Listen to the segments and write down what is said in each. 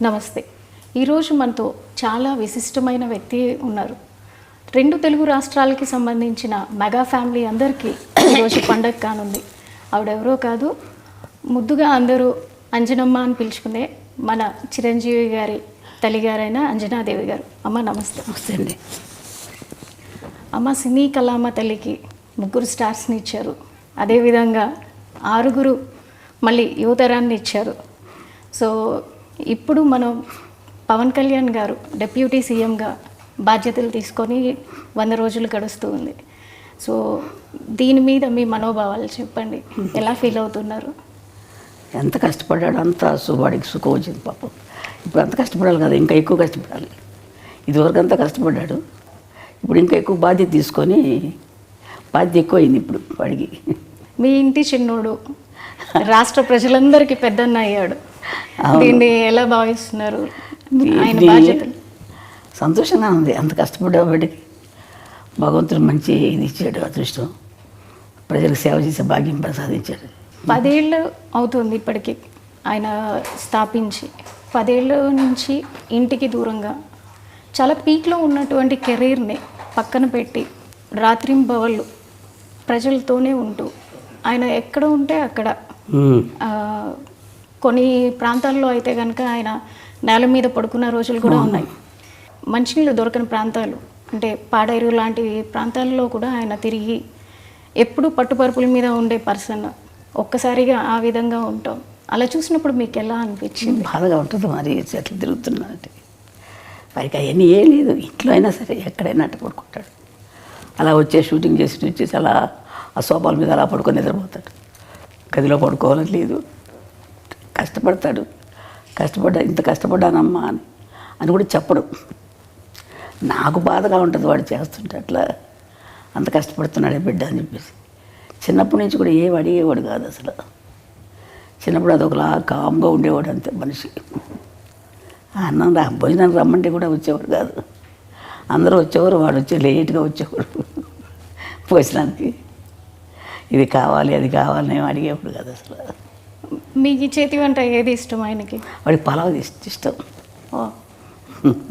నమస్తే. ఈరోజు మనతో చాలా విశిష్టమైన వ్యక్తి ఉన్నారు. 2 తెలుగు రాష్ట్రాలకి సంబంధించిన మెగా ఫ్యామిలీ అందరికీ ఈరోజు పండగ కానుంది. ఆవిడెవరో కాదు, ముద్దుగా అందరూ అంజనమ్మ అని పిలుచుకునే మన చిరంజీవి గారి తల్లిగారైన అంజనాదేవి గారు. అమ్మ నమస్తే. నమస్తే అండి. అమ్మ సినీ కళామ తల్లికి 3 స్టార్స్ని ఇచ్చారు. అదేవిధంగా 6 మళ్ళీ యువతరాన్ని ఇచ్చారు. సో ఇప్పుడు మనం పవన్ కళ్యాణ్ గారు డిప్యూటీ సీఎంగా బాధ్యతలు తీసుకొని 100 రోజులు గడుస్తూ ఉంది. సో దీని మీద మీ మనోభావాలు చెప్పండి. ఎలా ఫీల్ అవుతున్నారు? ఎంత కష్టపడ్డాడు అంత వాడికి సుఖం వచ్చింది పాపం. ఇప్పుడు అంత కష్టపడాలి కదా, ఇంకా ఎక్కువ కష్టపడాలి. ఇదివరకు అంతా కష్టపడ్డాడు, ఇప్పుడు ఇంకా ఎక్కువ బాధ్యత తీసుకొని బాధ్యత ఎక్కువైంది ఇప్పుడు వాడికి. మీ ఇంటి చిన్నోడు రాష్ట్ర ప్రజలందరికీ పెద్దన్న అయ్యాడు. దీన్ని ఎలా భావిస్తున్నారు? ఆయన బాధ్యతలు సంతోషంగా ఉంది. అంత కష్టపడ్డా వాడికి భగవంతుడు మంచి ఇది ఇచ్చాడు, అదృష్టం. ప్రజలకు సేవ చేసే భాగ్యం ప్రసాదించాడు. 10 ఏళ్ళు అవుతుంది ఇప్పటికీ ఆయన స్థాపించి. 10 ఏళ్ళ నుంచి ఇంటికి దూరంగా చాలా పీక్లో ఉన్నటువంటి కెరీర్ని పక్కన పెట్టి రాత్రింబవళ్ళు ప్రజలతోనే ఉంటూ ఆయన ఎక్కడ ఉంటే అక్కడ, కొన్ని ప్రాంతాల్లో అయితే కనుక ఆయన నేల మీద పడుకున్న రోజులు కూడా ఉన్నాయి. మంచినీళ్ళు దొరకని ప్రాంతాలు అంటే పాడేరు లాంటి ప్రాంతాల్లో కూడా ఆయన తిరిగి ఎప్పుడు పట్టుపరుపుల మీద ఉండే పర్సన్. ఒక్కసారిగా ఆ విధంగా ఉంటాం. అలా చూసినప్పుడు మీకు ఎలా అనిపించింది? బాధగా ఉంటుంది. మరి చెట్లు తిరుగుతున్నానంటే వారికి అవన్నీ ఏం లేదు. ఇంట్లో అయినా సరే ఎక్కడైనా అట్ట పడుకుంటాడు. అలా షూటింగ్ వచ్చేసి అలా ఆ సోఫాల మీద అలా పడుకొని నిద్రపోతాడు. గదిలో పడుకోవాలని లేదు. కష్టపడతాడు. ఇంత కష్టపడ్డానమ్మా అని కూడా చెప్పడు. నాకు బాధగా ఉంటుంది వాడు చేస్తుంటే, అట్లా అంత కష్టపడుతున్నాడే బిడ్డ అని చెప్పేసి. చిన్నప్పటి నుంచి కూడా ఏం అడిగేవాడు కాదు అసలు. చిన్నప్పుడు అదొకలా కామ్గా ఉండేవాడు అంతే మనిషి. అన్నం భోజనానికి రమ్మంటే కూడా వచ్చేవాడు కాదు. అందరూ వచ్చేవారు, వాడు లేట్గా వచ్చేవాడు భోజనానికి. ఇది కావాలి అది కావాలని ఏమి అడిగేవాడు కాదు అసలు. మీకు చేతి వంట ఏది ఇష్టం ఆయనకి? వాడికి పలావ్ ఇష్టం.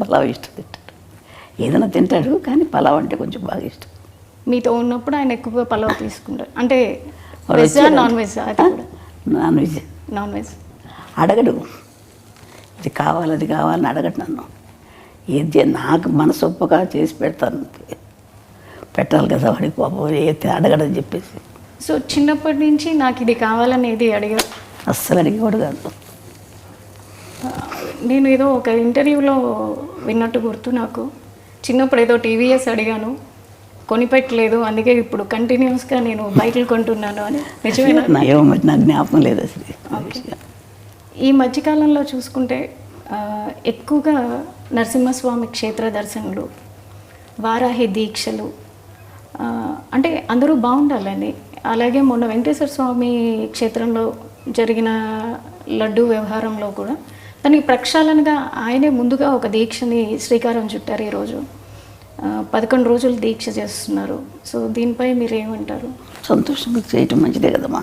పలావ్ ఇష్టం తింటాడు. ఏదైనా తింటాడు కానీ పలావ్ అంటే కొంచెం బాగా ఇష్టం. మీతో ఉన్నప్పుడు ఆయన ఎక్కువగా పలావ్ తీసుకుంటారు అంటే వెజ్జా నాన్ వెజ్జా? అది కూడా నాన్ వెజ్. నాన్ వెజ్ అడగడు. ఇది కావాలి అది కావాలని అడగడు నన్ను. ఏది నాకు మనసు ఒప్పగా చేసి పెడతాను. పెట్టాలి కదా వాడికి పాపం, ఏది అడగడని చెప్పేసి. సో చిన్నప్పటి నుంచి నాకు ఇది కావాలని ఏది అడిగారు? అస్సలు అడిగేవాడు కాదు. నేను ఏదో ఒక ఇంటర్వ్యూలో విన్నట్టు గుర్తు నాకు. చిన్నప్పుడు ఏదో టీవీఎస్ అడిగాను, కొనిపెట్టలేదు, అందుకే ఇప్పుడు కంటిన్యూస్గా నేను బైకులు కొంటున్నాను అని. నిజమేనా? నాకు జ్ఞాపకం లేదు అసలు. ఈ మధ్యకాలంలో చూసుకుంటే ఎక్కువగా నరసింహస్వామి క్షేత్ర దర్శనలు, వారాహి దీక్షలు, అంటే అందరూ బాగుండాలని. అలాగే మొన్న వెంకటేశ్వర స్వామి క్షేత్రంలో జరిగిన లడ్డు వ్యవహారంలో కూడా దానికి ప్రక్షాళనగా ఆయనే ముందుగా ఒక దీక్షని శ్రీకారం చుట్టారు. ఈరోజు 11 రోజులు దీక్ష చేస్తున్నారు. సో దీనిపై మీరు ఏమంటారు? సంతోషంగా చేయటం మంచిదే కదమ్మా.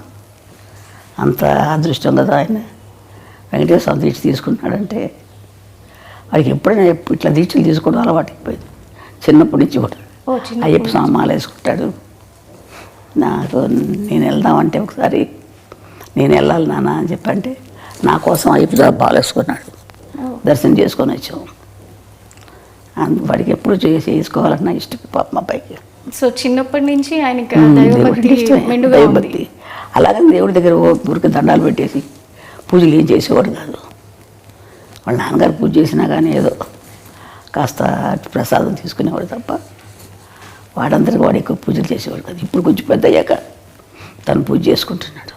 అంత అదృష్టం కదా ఆయన. వెంకటేశ్వర స్వామి దీక్ష తీసుకున్నాడంటే వాడికి ఎప్పుడైనా ఇట్లా దీక్షలు తీసుకోవడం అలవాటు అయిపోయింది. చిన్నప్పటి నుంచి కూడా అయ్యప్ప స్వామి మాల వేసుకుంటాడు. నాకు నేను వెళ్దామంటే ఒకసారి నేను వెళ్ళాలి నాన్న అని చెప్పంటే నా కోసం అయ్యప్ప స్వామి మాల వేసుకున్నాడు. దర్శనం చేసుకొని వచ్చాము. వాడికి ఎప్పుడు చేసుకోవాలన్నా ఇష్టం పాప మా పైకి. సో చిన్నప్పటి నుంచి ఆయనకి దైవభక్తి. అలాగని దేవుడి దగ్గర ఊరికి దండాలు పెట్టేసి పూజలు ఏం చేసేవాడు కాదు. వాళ్ళ నాన్నగారు పూజ చేసినా కానీ ఏదో కాస్త ప్రసాదం తీసుకునేవాడు తప్ప వాడందరికీ వాడు ఎక్కువ పూజలు చేసేవాడు కాదు. ఇప్పుడు కొంచెం పెద్ద అయ్యాక తను పూజ చేసుకుంటున్నాడు.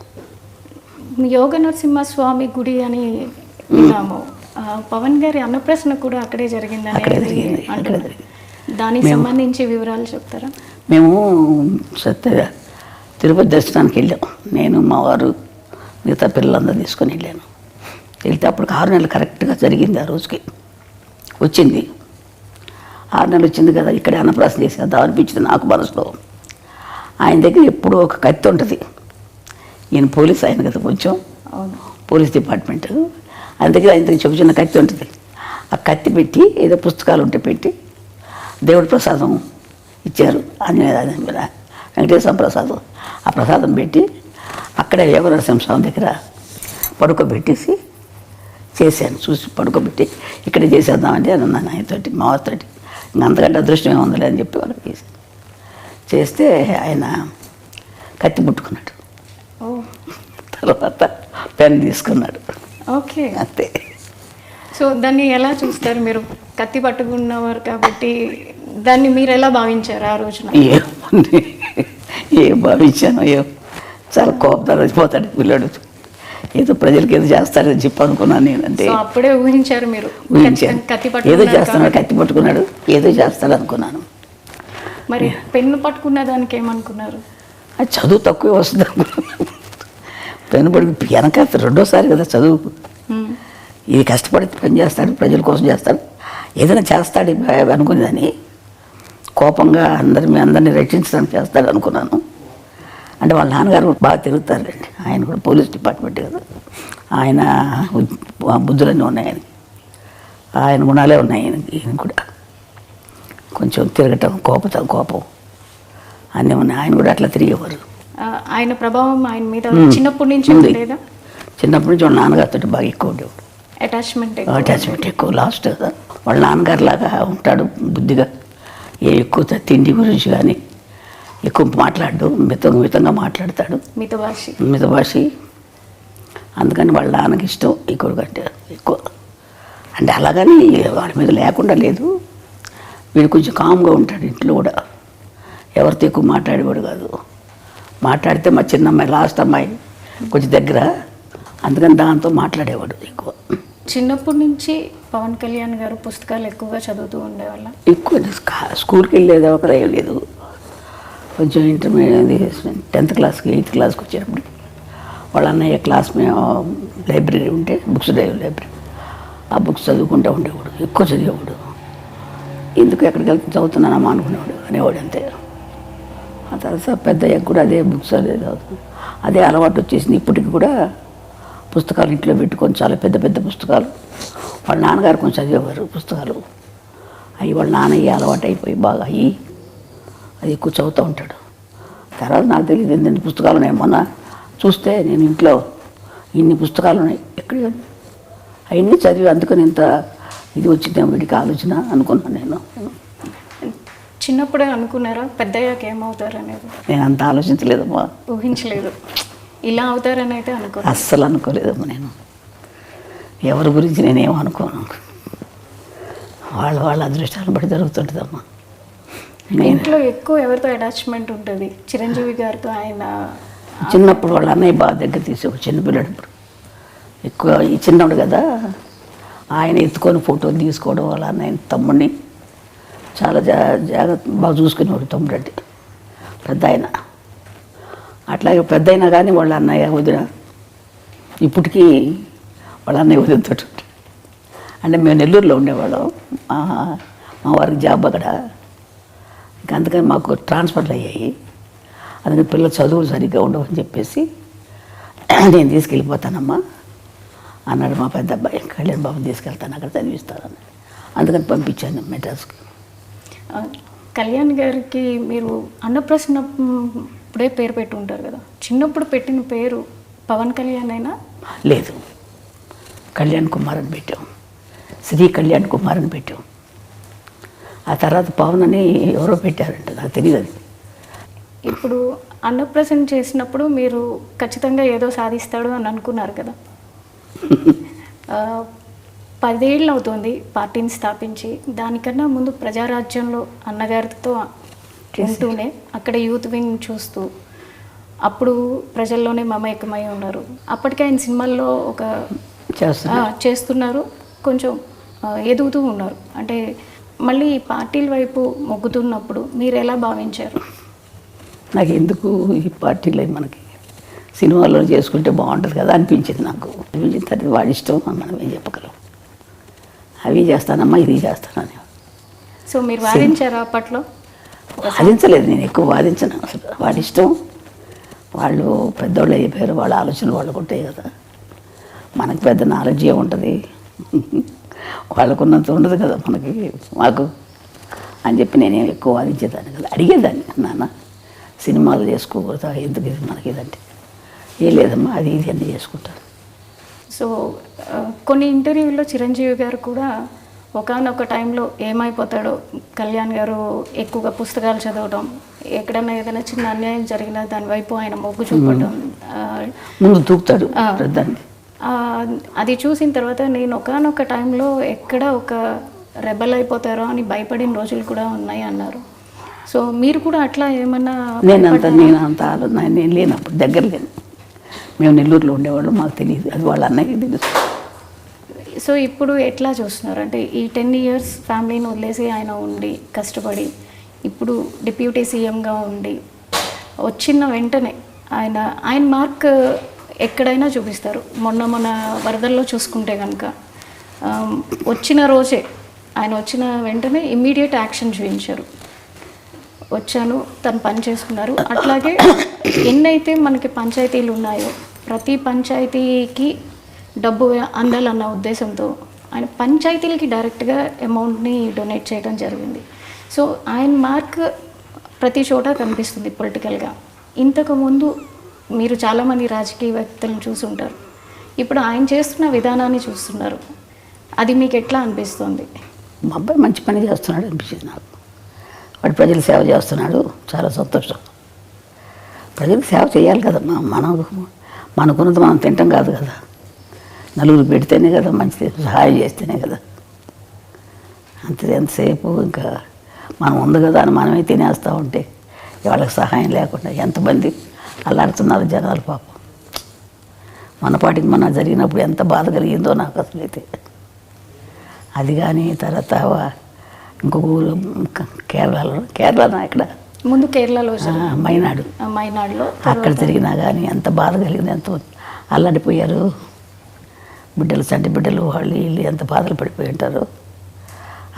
యోగ నరసింహస్వామి గుడి అని విన్నాము. పవన్ గారి అన్నప్రసన్న కూడా అక్కడే జరిగింది. దానికి సంబంధించి వివరాలు చెప్తారా? మేము తిరుపతి దర్శనానికి వెళ్ళాం. నేను మా వారు మిగతా పిల్లలందరూ తీసుకొని వెళ్ళాను. వెళ్తే అప్పుడు 6 నెలలు కరెక్ట్గా జరిగింది. ఆ రోజుకి వచ్చింది. 6 నెలలు వచ్చింది కదా, ఇక్కడే అన్నప్రాసన చేసేద్దాం అనిపించింది నాకు మనసులో. ఆయన దగ్గర ఎప్పుడూ ఒక కత్తి ఉంటుంది. ఈయన పోలీస్ ఆయన కదా, కొంచెం పోలీస్ డిపార్ట్మెంట్. అందుకే ఆయన చిన్న కత్తి ఉంటుంది, ఆ కత్తి పెట్టి ఏదో పుస్తకాలు ఉంటే పెట్టి దేవుడి ప్రసాదం ఇచ్చారు వెంకటేశ్వర ప్రసాదం. ఆ ప్రసాదం పెట్టి అక్కడే యోగ నరసింహస్వామి దగ్గర పడుకోబెట్టేసి చేశాను. చూసి పడుకోబెట్టి ఇక్కడ చేసేద్దామంటే అని అన్నాను ఆయనతోటి, మా వారితోటి. ఇంక అంతకంటే అదృష్టం ఏముందిలే అని చెప్పి వాళ్ళకి చేశాను. చేస్తే ఆయన కత్తి పుట్టుకున్నాడు. తర్వాత పెన్ తీసుకున్నాడు. ఓకే, అంతే. సో దాన్ని ఎలా చూస్తారు మీరు? కత్తి పట్టుకున్నవారు కాబట్టి దాన్ని మీరు ఎలా భావించారు ఆ రోజున? ఏం భావించాను, చాలా కోపంతో వచ్చిపోతాడు పిల్లడు, ఏదో ప్రజలకి ఏదో చేస్తాడని చెప్పి అనుకున్నాను నేను. అంటే అప్పుడే ఊహించారు మీరు? ఏదో చేస్తున్నాడు, కత్తి పట్టుకున్నాడు, ఏదో చేస్తాడు అనుకున్నాను. మరి పెన్ను పట్టుకున్న దానికి ఏమనుకున్నారు? అది చదువు తక్కువే వస్తుంది అనుకున్నాను. పెన్ను పట్టుకు వెనక రెండోసారి కదా చదువు. ఇది కష్టపడి పని చేస్తాడు, ప్రజల కోసం చేస్తాడు, ఏదైనా చేస్తాడు అనుకునేదని. కోపంగా అందరినీ రక్షించడానికి చేస్తాడు అనుకున్నాను. అంటే వాళ్ళ నాన్నగారు బాగా తిరుగుతారండి, ఆయన కూడా పోలీస్ డిపార్ట్మెంట్ కదా, ఆయన బుద్ధులన్నీ ఉన్నాయి ఆయనకి, ఆయన గుణాలే ఉన్నాయి ఈయన కూడా. కొంచెం తిరగటం, కోపం అన్నీ ఉన్నాయి. ఆయన కూడా అట్లా తిరిగేవారు. ఆయన ప్రభావం ఆయన మీద చిన్నప్పటి నుంచి ఉండేదా? చిన్నప్పటి నుంచి వాళ్ళ నాన్నగారితో బాగా ఎక్కువ ఉండేవాడు. అటాచ్మెంట్ ఎక్కువ. లాస్ట్ కదా వాళ్ళ నాన్నగారు లాగా ఉంటాడు, బుద్ధిగా. ఎక్కువ తిండి గురించి కానీ ఎక్కువ మాట్లాడు, మితంగా మాట్లాడతాడు, మితభాషి. అందుకని వాళ్ళ నాన్నకి ఇష్టం ఈ కొడుకు అంటే ఎక్కువ. అంటే అలాగని వాడి మీద లేకుండా లేదు, వీడు కొంచెం కామ్గా ఉంటాడు ఇంట్లో కూడా, ఎవరితో ఎక్కువ మాట్లాడేవాడు కాదు. మాట్లాడితే మా చిన్నమ్మాయి, లాస్ట్ అమ్మాయి కొంచెం దగ్గర, అందుకని దాంతో మాట్లాడేవాడు ఎక్కువ. చిన్నప్పటి నుంచి పవన్ కళ్యాణ్ గారు పుస్తకాలు ఎక్కువగా చదువుతూ ఉండేవాళ్ళ? ఎక్కువ స్కూల్కి వెళ్ళేది ఒక లేదు. కొంచెం ఇంటర్మీడియట్ 10th క్లాస్కి 8th క్లాస్కి వచ్చేటప్పుడు వాళ్ళ అన్నయ్య క్లాస్ మేము లైబ్రరీ ఉంటే బుక్స్ లైబ్రరీ, ఆ బుక్స్ చదువుకుంటూ ఉండేవాడు, ఎక్కువ చదివేవాడు. ఎందుకు ఎక్కడికి వెళ్తే చదువుతున్నానమ్మా అనుకునేవాడు, అనేవాడు అంతే. ఆ తర్వాత పెద్దయ్యకు కూడా అదే బుక్స్ అదే అలవాటు వచ్చేసింది. ఇప్పటికి కూడా పుస్తకాలు ఇంట్లో పెట్టుకొని, చాలా పెద్ద పుస్తకాలు. వాళ్ళ నాన్నగారు కొంచెం చదివేవారు పుస్తకాలు, అవి వాళ్ళ నాన్నయ్య అలవాటు అయిపోయి బాగా అది ఎక్కువ చదువుతూ ఉంటాడు. తర్వాత నాకు తెలియదు ఏంటంటే పుస్తకాలు ఉన్నాయి. మొన్న చూస్తే నేను ఇంట్లో ఇన్ని పుస్తకాలు ఉన్నాయి, ఎక్కడ అవన్నీ చదివి అందుకని ఇంత ఇది వచ్చిందేమో వీడికి ఆలోచన అనుకున్నాను నేను. చిన్నప్పుడే అనుకున్నారా పెద్దయ్యాక ఏమవుతారు అనేది? నేను అంత ఆలోచించలేదమ్మా, ఊహించలేదు ఇలా అవుతారని అయితే అస్సలు అనుకోలేదమ్మా. నేను ఎవరి గురించి నేనేమో అనుకోను, వాళ్ళ అదృష్టాలను బట్టి జరుగుతుంటుందమ్మా. ఇంట్లో ఎక్కువ ఎవరితో అటాచ్మెంట్ ఉంటుంది? చిరంజీవి గారితో. ఆయన చిన్నప్పుడు వాళ్ళ అన్నయ్య బాగా దగ్గర తీసేవాడు, చిన్నపిల్లడప్పుడు ఎక్కువ. ఈ చిన్నవాడు కదా, ఆయన ఎత్తుకొని ఫోటోలు తీసుకోవడం, వాళ్ళ అన్నయ్య తమ్ముడిని చాలా జాగ్రత్త బాగా చూసుకునేవాడు తమ్ముడు అంటే. పెద్ద ఆయన అట్లాగే పెద్ద అయినా కానీ వాళ్ళ అన్నయ్య వదిన ఇప్పటికీ వాళ్ళ అన్నయ్య వదినతో అంటే మేము నెల్లూరులో ఉండేవాళ్ళం, మా వారికి జాబ్ అక్కడ. ఇంకా అందుకని మాకు ట్రాన్స్ఫర్లు అయ్యాయి. అందుకని పిల్లలు చదువులు సరిగ్గా ఉండవని చెప్పేసి నేను తీసుకెళ్ళిపోతానమ్మా అన్నాడు మా పెద్ద అబ్బాయి. కళ్యాణ్ బాబుని తీసుకెళ్తాను, అక్కడ చదివిస్తానని. అందుకని పంపించాను మెడ్రాస్కి. కళ్యాణ్ గారికి మీరు అన్నప్రసన్నప్పుడే పేరు పెట్టి ఉంటారు కదా, చిన్నప్పుడు పెట్టిన పేరు పవన్ కళ్యాణ్ అయినా? లేదు, కళ్యాణ్ కుమార్ అని పెట్టాం, శ్రీ కళ్యాణ్ కుమార్ అని పెట్టాం. ఆ తర్వాత పవన్ అని ఎవరో పెట్టారంట, నాకు తెలియదు అది. ఇప్పుడు అన్నప్రసన్న చేసినప్పుడు మీరు ఖచ్చితంగా ఏదో సాధిస్తాడు అని అనుకున్నారు కదా. 10 ఏళ్ళు అవుతుంది పార్టీని స్థాపించి. దానికన్నా ముందు ప్రజారాజ్యంలో అన్నగారితో ఉంటూనే అక్కడ యూత్ వింగ్ చూస్తూ అప్పుడు ప్రజల్లోనే మమేకమై ఉన్నారు. అప్పటికే ఆయన సినిమాల్లో ఒక చేస్తున్నారు, కొంచెం ఎదుగుతూ ఉన్నారు. అంటే మళ్ళీ పార్టీల వైపు మొగ్గుతున్నప్పుడు మీరు ఎలా భావించారు? నాకు ఎందుకు ఈ పార్టీలు మనకి సినిమాల్లో చేసుకుంటే బాగుంటుంది కదా అనిపించింది నాకు. అనిపించిన తర్వాత వాడి ఇష్టం, మనం ఏం చెప్పగలం. అవి చేస్తానమ్మా, ఇది చేస్తానని. సో మీరు వాదించారా అప్పట్లో? వాదించలేదు, నేను ఎక్కువ వాదించను అసలు. వాడి ఇష్టం, వాళ్ళు పెద్దవాళ్ళు అయిపోయారు, వాళ్ళ ఆలోచనలు వాళ్ళకు ఉంటాయి కదా. మనకు పెద్ద నాలెడ్జ్ ఏముంటుంది, వాళ్ళకున్నంత ఉండదు కదా మనకి, మాకు అని చెప్పి నేనేం ఎక్కువ వాదించేదాన్ని కదా. అడిగేదాన్ని, నాన్న సినిమాలు చేసుకోకూడదా, ఎందుకు ఇది మనకి ఇదంటే, ఏ లేదమ్మా అది ఇది అన్నీ చేసుకుంటాను. సో కొన్ని ఇంటర్వ్యూల్లో చిరంజీవి గారు కూడా ఒకానొక టైంలో ఏమైపోతాడో, కళ్యాణ్ గారు ఎక్కువగా పుస్తకాలు చదవడం, ఎక్కడైనా ఏదైనా చిన్న అన్యాయం జరిగినా దాని వైపు ఆయన మొగ్గు చూపడం, ముందు దూకుతాడు దాన్ని. అది చూసిన తర్వాత నేను ఒకానొక టైంలో ఎక్కడ ఒక రెబల్ అయిపోతారో అని భయపడిన రోజులు కూడా ఉన్నాయి అన్నారు. సో మీరు కూడా అట్లా ఏమన్నా? నేను లేనప్పుడు దగ్గర లేను, మేము నెల్లూరులో ఉండేవాళ్ళు, మాకు తెలియదు, అది వాళ్ళ అన్నయ్య తెలుసు. సో ఇప్పుడు ఎట్లా చూస్తున్నారు అంటే ఈ 10 years ఫ్యామిలీని వదిలేసి ఆయన ఉండి కష్టపడి ఇప్పుడు డిప్యూటీ సీఎంగా ఉండి వచ్చిన వెంటనే ఆయన మార్క్ ఎక్కడైనా చూపిస్తారు. మొన్న వరదల్లో చూసుకుంటే కనుక వచ్చిన రోజే ఆయన వచ్చిన వెంటనే ఇమ్మీడియట్ యాక్షన్ చూపించారు. వచ్చాను, తను పని చేసుకున్నారు. అట్లాగే ఎన్నైతే మనకి పంచాయతీలు ఉన్నాయో ప్రతి పంచాయతీకి డబ్బు అందాలన్న ఉద్దేశంతో ఆయన పంచాయతీలకి డైరెక్ట్గా అమౌంట్ని డొనేట్ చేయడం జరిగింది. సో ఆయన మార్క్ ప్రతి చోట కనిపిస్తుంది పొలిటికల్గా. ఇంతకుముందు మీరు చాలామంది రాజకీయ వ్యక్తులను చూసుంటారు, ఇప్పుడు ఆయన చేస్తున్న విధానాన్ని చూస్తున్నారు, అది మీకు ఎట్లా అనిపిస్తుంది? మా అబ్బాయి మంచి పని చేస్తున్నాడు అనిపించింది నాకు. వాడు ప్రజలు సేవ చేస్తున్నాడు, చాలా సంతోషం. ప్రజలకు సేవ చేయాలి కదమ్మా, మనకున్నది మనం తింటాం కాదు కదా, నలుగురు పెడితేనే కదా మంచిది, సహాయం చేస్తేనే కదా. ఎంతసేపు ఇంకా మనం ఉంది కదా అని మనమే తినేస్తూ ఉంటే వాళ్ళకి సహాయం లేకుండా ఎంతమంది అల్లాడుతున్నారు జనాలు పాపం. మన పాటికి మన జరిగినప్పుడు ఎంత బాధ కలిగిందో నాకు అసలు అయితే. అది కానీ తర్వాత ఇంకొక ఊరు కేరళలో ఇక్కడ ముందు కేరళలో మైనాడులో అక్కడ తిరిగినా కానీ ఎంత బాధ కలిగింది, ఎంత అల్లాడిపోయారు బిడ్డలు, చంటి బిడ్డలు, వాళ్ళు వీళ్ళు ఎంత బాధలు పడిపోయి ఉంటారు.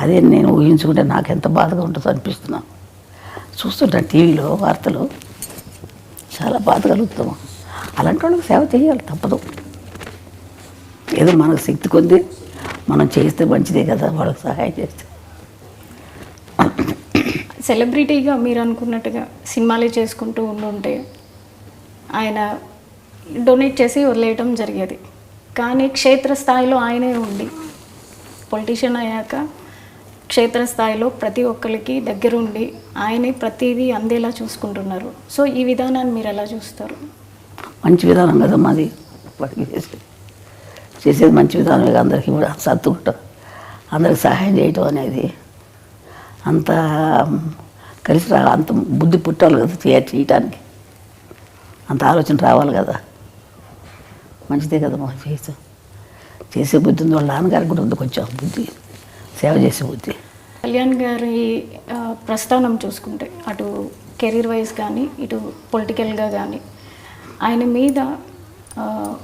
అదే నేను ఊహించుకుంటే నాకు ఎంత బాధగా ఉంటుందో అనిపిస్తున్నాను. చూస్తుంటాను టీవీలో వార్తలు, చాలా బాధ కలుగుతాము. అలాంటి వాళ్ళకి సేవ చేయాలి, తప్పదు. ఏదో మనకు శక్తి కొద్ది మనం చేస్తే మంచిదే కదా, వాళ్ళకి సహాయం చేస్తే. సెలబ్రిటీగా మీరు అనుకున్నట్టుగా సినిమాలే చేసుకుంటూ ఉంటే ఆయన డొనేట్ చేసి వదిలేయటం జరిగేది. కానీ క్షేత్రస్థాయిలో ఆయనే ఉండి పొలిటీషియన్ అయ్యాక క్షేత్రస్థాయిలో ప్రతి ఒక్కరికి దగ్గరుండి ఆయనే ప్రతిదీ అందేలా చూసుకుంటున్నారు. సో ఈ విధానాన్ని మీరు ఎలా చూస్తారు? మంచి విధానం కదా మాది, వాడికి చేసేది మంచి విధానమే. అందరికీ కూడా సర్దుకుంటాం, అందరికి సహాయం చేయటం అనేది అంత కలిసి అంత బుద్ధి పుట్టాలి కదా చేయటానికి, అంత ఆలోచన రావాలి కదా. మంచిదే కదా మాకు చేసే బుద్ధి ఉంది. వాళ్ళ నాన్నగారికి కూడా ఉంది కొంచెం బుద్ధి, సేవ చేసే బుద్ధి. కళ్యాణ్ గారి ప్రస్థానం చూసుకుంటే అటు కెరీర్ వైజ్ కానీ ఇటు పొలిటికల్గా కానీ ఆయన మీద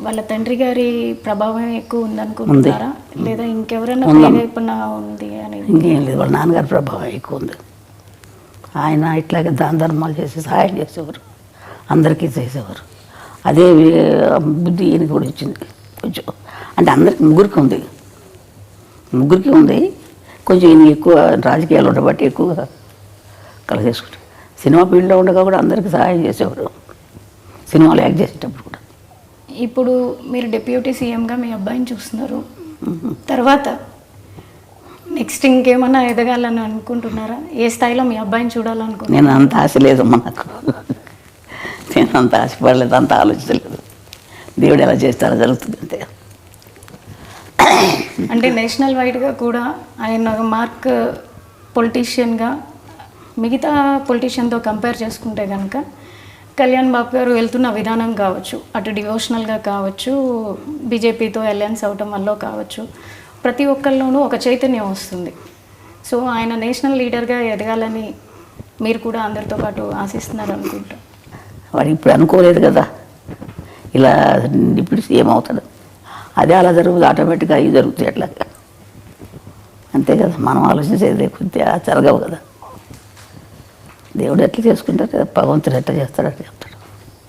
వాళ్ళ తండ్రి గారి ప్రభావం ఎక్కువ ఉందనుకుంటున్నారా, లేదా ఇంకెవరైనా ప్రేరేపణ ఉంది అనేది? ఇంకేం లేదు, వాళ్ళ నాన్నగారి ప్రభావం ఎక్కువ ఉంది. ఆయన ఇట్లాగే దాన ధర్మాలు చేసి సహాయం చేసేవారు, అందరికీ చేసేవారు. అదే బుద్ధి ఈయనకి కూడా వచ్చింది కొంచెం. అంటే అందరికి ముగ్గురికి ఉంది కొంచెం. ఈయన ఎక్కువ రాజకీయాలు ఉండబట్టి ఎక్కువగా కలిగేసుకుంటారు. సినిమా ఫీల్డ్లో ఉండగా కూడా అందరికీ సహాయం చేసేవారు, సినిమాలు యాక్ట్ చేసేటప్పుడు కూడా. ఇప్పుడు మీరు డిప్యూటీ సీఎంగా మీ అబ్బాయిని చూస్తున్నారు, తర్వాత నెక్స్ట్ ఇంకేమన్నా ఎదగాలని అనుకుంటున్నారా? ఏ స్థాయిలో మీ అబ్బాయిని చూడాలనుకుంటున్నారు? నేను అంత ఆశ లేదమ్మా నాకు, నేను అంత ఆశపడలేదు, అంత ఆలోచించలేదు. దేవుడు ఎలా చేస్తారో జరుగుతుంది అంతే. అంటే నేషనల్ వైడ్గా కూడా ఆయన మార్క్ పొలిటీషియన్గా మిగతా పొలిటీషియన్తో కంపేర్ చేసుకుంటే కనుక కళ్యాణ్ బాబు గారు వెళ్తున్న విధానం కావచ్చు, అటు డివోషనల్గా కావచ్చు, బీజేపీతో అలయన్స్ అవటం వల్ల కావచ్చు, ప్రతి ఒక్కరిలోనూ ఒక చైతన్యం వస్తుంది. సో ఆయన నేషనల్ లీడర్గా ఎదగాలని మీరు కూడా అందరితో పాటు ఆశిస్తున్నారు అనుకుంటా. వాడు ఇప్పుడు అనుకోలేదు కదా ఇలా ఇప్పుడు సీఎం అవుతాడు, అదే అలా జరుగుతుంది, ఆటోమేటిక్గా అవి జరుగుతాయి అట్లా. అంతే కదా, మనం ఆలోచించేది కొద్దిగా జరగవు కదా. దేవుడు ఎట్లా చేసుకుంటారు, భగవంతుడు ఎట్లా చేస్తాడు అట్లా చెప్తాడు.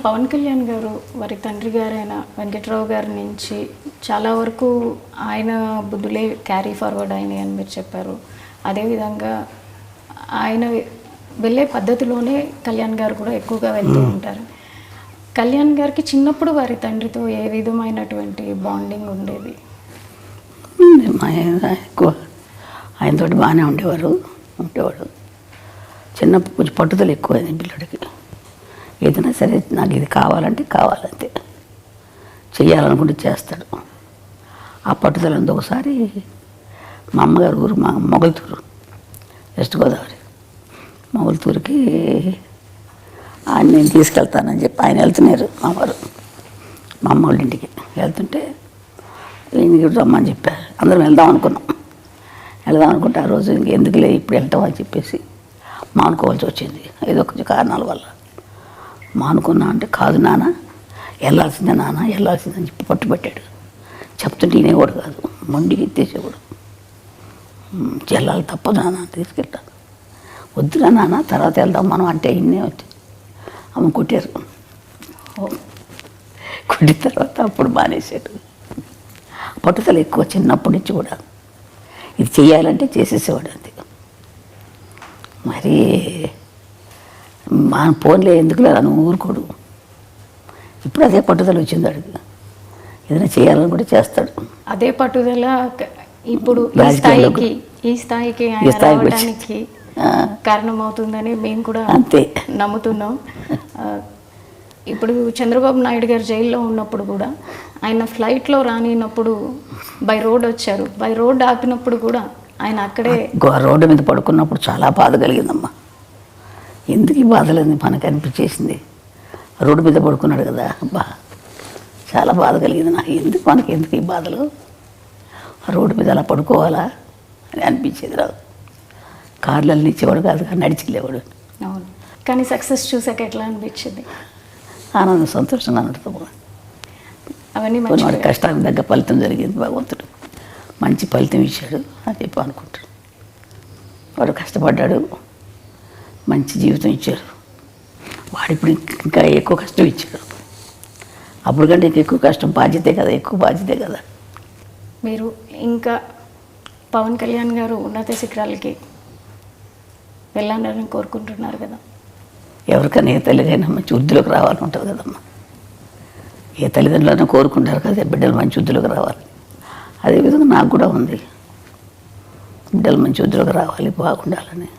పవన్ కళ్యాణ్ గారు వారి తండ్రి గారైన వెంకట్రావు గారి నుంచి చాలా వరకు ఆయన బుద్ధులే క్యారీ ఫార్వర్డ్ అయినాయి అని మీరు చెప్పారు. అదేవిధంగా ఆయన వెళ్ళే పద్ధతిలోనే కళ్యాణ్ గారు కూడా ఎక్కువగా వెళ్తూ ఉంటారు. కళ్యాణ్ గారికి చిన్నప్పుడు వారి తండ్రితో ఏ విధమైనటువంటి బాండింగ్ ఉండేది? ఎక్కువ ఆయనతోటి బాగానే ఉండేవాడు. చిన్నప్పుడు కొంచెం పట్టుదల ఎక్కువ అయింది పిల్లడికి. ఏదైనా సరే నాకు ఇది కావాలంటే కావాలంతే, చెయ్యాలనుకుంటే చేస్తాడు. ఆ పట్టుదల ఉంది. ఒకసారి మా అమ్మగారు ఊరు మా మొగల్తూరు, వెస్ట్ గోదావరి మొగల్తూరుకి ఆయన నేను తీసుకెళ్తానని చెప్పి ఆయన వెళ్తున్నారు. మా వారు మా అమ్మ వాళ్ళ ఇంటికి వెళ్తుంటే ఈయనకి రమ్మని చెప్పారు. అందరం వెళ్దాం అనుకుంటే ఆ రోజు ఇంకెందుకులే ఇప్పుడు వెళ్తాం అని చెప్పేసి మానుకోవాల్సి వచ్చింది. ఏదో కొంచెం కారణాల వల్ల మానుకున్నా అంటే, కాదు నాన్న వెళ్ళాల్సిందని చెప్పి పట్టుబట్టాడు. చెప్తుంటే వినేవాడు కాదు, మొండికి ఎత్తేసేవాడు. వెళ్ళాలి తప్పదు నాన్న తీసుకెళ్తాను. వద్దురా నాన్న తర్వాత వెళ్దాం మనం అంటే ఇన్నే వచ్చి అమ్మ కొట్టారు. కొట్టిన తర్వాత అప్పుడు మానేశాడు. పట్టుదల ఎక్కువ చిన్నప్పటి నుంచి కూడా. ఇది చేయాలంటే చేసేసేవాడు అంతే. మరి మా ఫోన్లే ఎందుకులే అని ఊరుకోడు. ఇప్పుడు అదే పట్టుదల వచ్చింది అడిగి, ఏదైనా చేయాలని కూడా చేస్తాడు. అదే పట్టుదల ఇప్పుడు ఈ స్థాయికి రావడానికి కారణమవుతుందని మేము కూడా అంతే నమ్ముతున్నాం. ఇప్పుడు చంద్రబాబు నాయుడు గారు జైల్లో ఉన్నప్పుడు కూడా ఆయన ఫ్లైట్లో రానినప్పుడు బై రోడ్ వచ్చారు. బై రోడ్ ఆపినప్పుడు కూడా ఆయన అక్కడే రోడ్డు మీద పడుకున్నప్పుడు చాలా బాధ కలిగిందమ్మా. ఎందుకు ఈ బాధలేదు మనకు అనిపించేసింది. రోడ్డు మీద పడుకున్నాడు కదా, అబ్బా చాలా బాధ కలిగింది నాకు. ఎందుకు ఈ బాధలు, రోడ్డు మీద అలా పడుకోవాలా అని అనిపించేది. రాదు కార్లలో ఇచ్చేవాడు కాదు, నడిచిలేవాడు. అవును, కానీ సక్సెస్ చూసాక ఎట్లా అనిపించింది? ఆనందం, సంతోషంగా ఉంటుంది. అవన్నీ వాడి కష్టానికి తగ్గ ఫలితం జరిగింది. భగవంతుడు మంచి ఫలితం ఇచ్చాడు అని చెప్పి అనుకుంటాడు. వాడు కష్టపడ్డాడు, మంచి జీవితం ఇచ్చారు. వాడు ఇప్పుడు ఇంకా ఎక్కువ కష్టం ఇచ్చాడు. అప్పుడు కంటే ఎక్కువ కష్టం ఎక్కువ బాధ్యతే కదా. మీరు ఇంకా పవన్ కళ్యాణ్ గారు ఉన్నత శిఖరాలకి వెళ్ళాలని కోరుకుంటున్నారు కదా. ఎవరికైనా ఏ తల్లిదైనా మంచి వృద్ధిలోకి రావాలని ఉంటుంది కదమ్మా. ఏ తల్లిదండ్రులైనా కోరుకుంటారు కదా బిడ్డలు మంచి వృద్ధిలోకి రావాలి. అదేవిధంగా నాకు కూడా ఉంది, బిడ్డలు మంచి వృద్ధిలోకి రావాలి, బాగుండాలని.